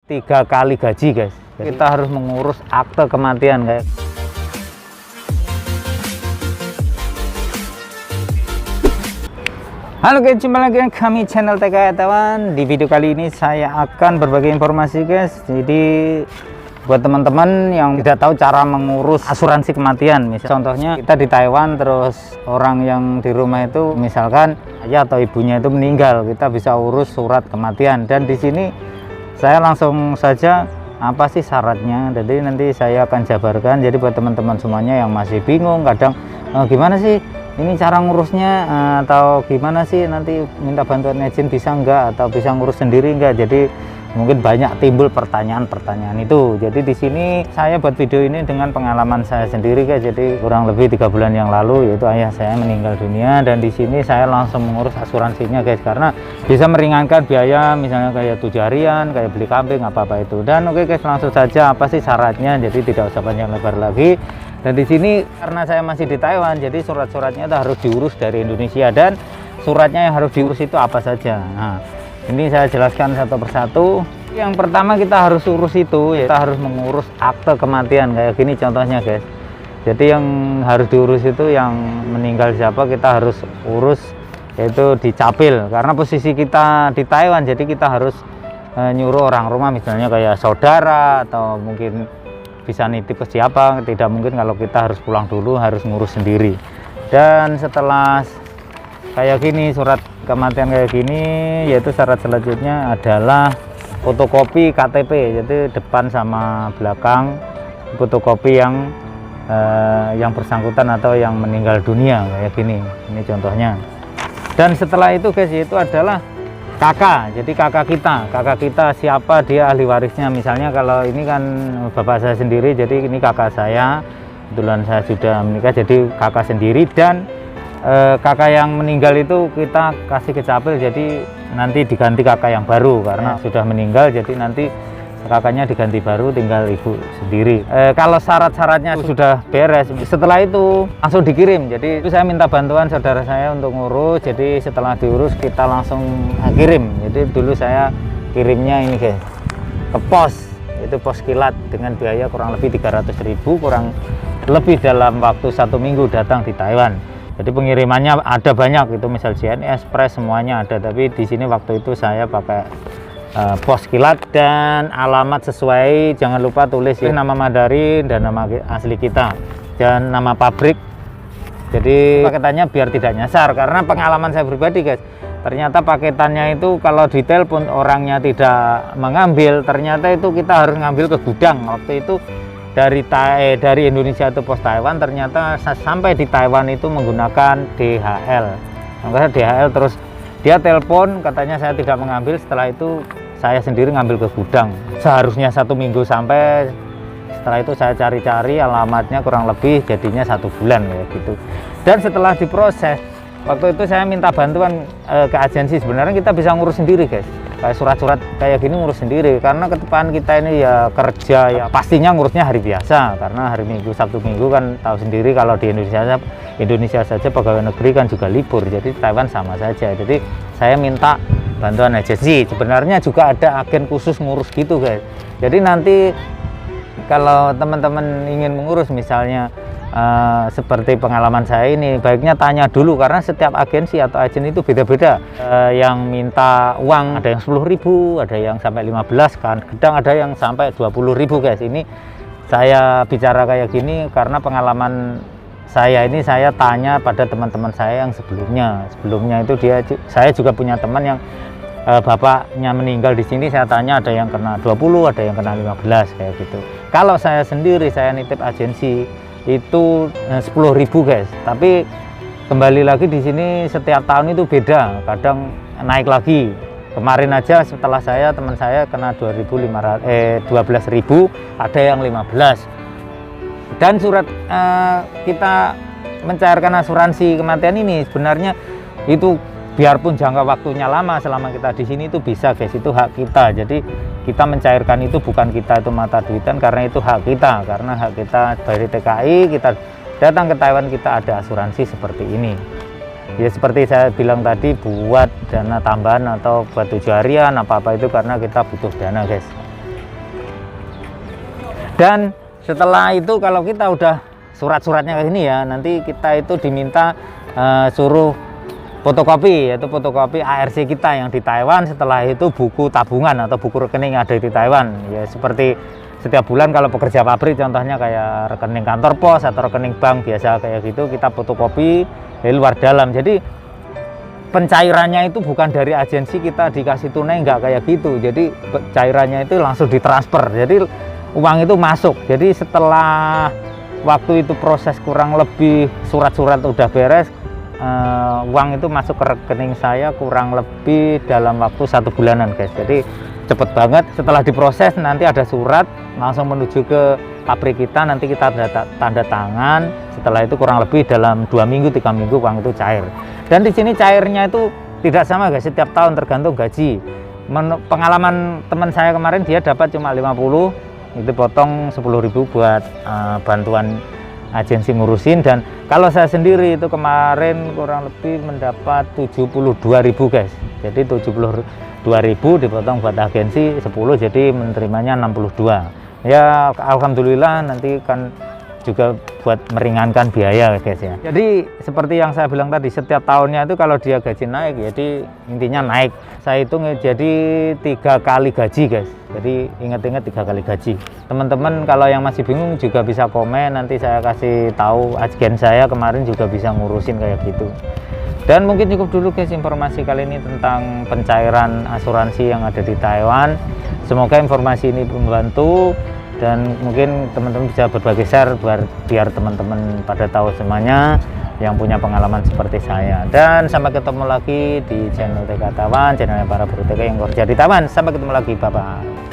3 kali gaji guys. Kita harus mengurus akte kematian guys. Halo guys, jumpa lagi dengan kami channel TK Tawan. Di video kali ini saya akan berbagi informasi guys. Jadi buat teman-teman yang tidak tahu cara mengurus asuransi kematian, misal contohnya kita di Taiwan, terus orang yang di rumah itu misalkan ayah atau ibunya itu meninggal, kita bisa urus surat kematian. Dan di sini saya langsung saja apa sih syaratnya, jadi nanti saya akan jabarkan. Jadi buat teman-teman semuanya yang masih bingung kadang gimana sih ini cara ngurusnya, atau gimana sih nanti minta bantuan agent bisa enggak, atau bisa ngurus sendiri enggak, jadi mungkin banyak timbul pertanyaan-pertanyaan itu. Jadi di sini saya buat video ini dengan pengalaman saya sendiri guys. Jadi kurang lebih 3 bulan yang lalu yaitu ayah saya meninggal dunia, dan di sini saya langsung mengurus asuransinya guys, karena bisa meringankan biaya misalnya kayak 7 harian, kayak beli kambing apa-apa itu. Dan oke guys, langsung saja apa sih syaratnya, jadi tidak usah panjang lebar lagi. Dan di sini karena saya masih di Taiwan, jadi surat-suratnya itu harus diurus dari Indonesia, dan suratnya yang harus diurus itu apa saja. Nah, ini saya jelaskan satu persatu. Yang pertama kita harus urus itu, kita harus mengurus akte kematian kayak gini contohnya guys. Jadi yang harus diurus itu yang meninggal siapa kita harus urus, yaitu di capil. Karena posisi kita di Taiwan, jadi kita harus nyuruh orang rumah misalnya kayak saudara atau mungkin bisa nitip ke siapa. Tidak mungkin kalau kita harus pulang dulu, harus ngurus sendiri. Dan setelah kayak gini, surat kematian kayak gini, yaitu syarat selanjutnya adalah fotokopi KTP, jadi depan sama belakang fotokopi yang bersangkutan atau yang meninggal dunia kayak gini. Ini contohnya. Dan setelah itu guys, itu adalah kakak. Jadi kakak kita siapa dia ahli warisnya. Misalnya kalau ini kan bapak saya sendiri, jadi ini kakak saya. Kebetulan saya sudah menikah, jadi kakak sendiri. Dan kakak yang meninggal itu kita kasih ke capil, jadi nanti diganti kakak yang baru karena sudah meninggal, jadi nanti kakaknya diganti baru, tinggal ibu sendiri. Kalau syarat-syaratnya sudah beres, setelah itu langsung dikirim. Jadi itu saya minta bantuan saudara saya untuk ngurus, jadi setelah diurus kita langsung kirim. Jadi dulu saya kirimnya ini guys, ke pos, itu pos kilat dengan biaya kurang lebih 300.000, kurang lebih dalam waktu 1 minggu datang di Taiwan. Jadi pengirimannya ada banyak, itu misal JNE, Express, semuanya ada. Tapi di sini waktu itu saya pakai pos kilat, dan alamat sesuai, jangan lupa tulis ya, nama Mandarin dan nama asli kita dan nama pabrik. Jadi paketannya biar tidak nyasar, karena pengalaman saya pribadi guys, ternyata paketannya itu kalau ditelepon orangnya tidak mengambil, ternyata itu kita harus ngambil ke gudang. Waktu itu dari Indonesia itu pos Taiwan, ternyata sampai di Taiwan itu menggunakan DHL. Makanya DHL, terus dia telepon katanya saya tidak mengambil. Setelah itu saya sendiri ngambil ke gudang. Seharusnya 1 minggu sampai. Setelah itu saya cari-cari alamatnya, kurang lebih jadinya 1 bulan ya gitu. Dan setelah diproses, waktu itu saya minta bantuan ke agensi. Sebenarnya kita bisa ngurus sendiri guys, kayak surat-surat kayak gini ngurus sendiri, karena ketepaan kita ini ya kerja ya pastinya ngurusnya hari biasa, karena hari Minggu, Sabtu Minggu kan tahu sendiri kalau di Indonesia saja pegawai negeri kan juga libur, jadi Taiwan sama saja. Jadi saya minta bantuan agensi. Sebenarnya juga ada agen khusus ngurus gitu guys. Jadi nanti kalau teman-teman ingin mengurus misalnya seperti pengalaman saya ini, baiknya tanya dulu, karena setiap agensi atau agen itu beda-beda. Yang minta uang ada yang 10.000, ada yang sampai 15, kan kadang ada yang sampai 20.000 guys. Ini saya bicara kayak gini karena pengalaman saya ini, saya tanya pada teman-teman saya yang sebelumnya itu saya juga punya teman yang bapaknya meninggal di sini. Saya tanya ada yang kena 20, ada yang kena 15 kayak gitu. Kalau saya sendiri, saya nitip agensi itu 10.000 guys. Tapi kembali lagi di sini setiap tahun itu beda, kadang naik lagi. Kemarin aja setelah teman saya kena 12.000, ada yang 15. Dan surat kita mencairkan asuransi kematian ini sebenarnya itu biarpun jangka waktunya lama, selama kita di sini itu bisa guys, itu hak kita. Jadi kita mencairkan itu bukan kita itu mata duitan, karena itu hak kita, karena hak kita dari TKI, kita datang ke Taiwan kita ada asuransi seperti ini. Ya seperti saya bilang tadi, buat dana tambahan atau buat 7 harian apa-apa itu karena kita butuh dana guys. Dan setelah itu kalau kita udah surat-suratnya kayak gini ya, nanti kita itu diminta suruh fotokopi, yaitu fotokopi ARC kita yang di Taiwan. Setelah itu buku tabungan atau buku rekening yang ada di Taiwan, ya seperti setiap bulan kalau pekerja pabrik contohnya kayak rekening kantor pos atau rekening bank biasa kayak gitu, kita fotokopi dari luar dalam. Jadi pencairannya itu bukan dari agensi kita dikasih tunai, nggak kayak gitu. Jadi cairannya itu langsung ditransfer, jadi uang itu masuk. Jadi setelah waktu itu proses kurang lebih surat-surat udah beres, uang itu masuk ke rekening saya kurang lebih dalam waktu 1 bulanan guys. Jadi cepet banget. Setelah diproses nanti ada surat langsung menuju ke pabrik kita, nanti kita tanda tangan. Setelah itu kurang lebih dalam 2 minggu 3 minggu uang itu cair. Dan di sini cairnya itu tidak sama guys, setiap tahun tergantung gaji. Pengalaman teman saya kemarin, dia dapat cuma 50, itu potong 10.000 buat bantuan agensi ngurusin. Dan kalau saya sendiri itu kemarin kurang lebih mendapat 72.000 guys. Jadi 72.000 dipotong buat agensi 10, jadi menerimanya 62. Ya alhamdulillah, nanti kan juga buat meringankan biaya guys ya. Jadi seperti yang saya bilang tadi, setiap tahunnya itu kalau dia gaji naik, jadi intinya naik. Saya hitung jadi 3 kali gaji guys. Jadi ingat-ingat 3 kali gaji. Teman-teman kalau yang masih bingung juga bisa komen, nanti saya kasih tahu agen saya kemarin juga bisa ngurusin kayak gitu. Dan mungkin cukup dulu guys informasi kali ini tentang pencairan asuransi yang ada di Taiwan. Semoga informasi ini membantu dan mungkin teman-teman bisa berbagi share biar teman-teman pada tahu semuanya yang punya pengalaman seperti saya. Dan sampai ketemu lagi di channel TK Taiwan, channelnya para guru TK yang kerja di Taiwan. Sampai ketemu lagi, bye bye.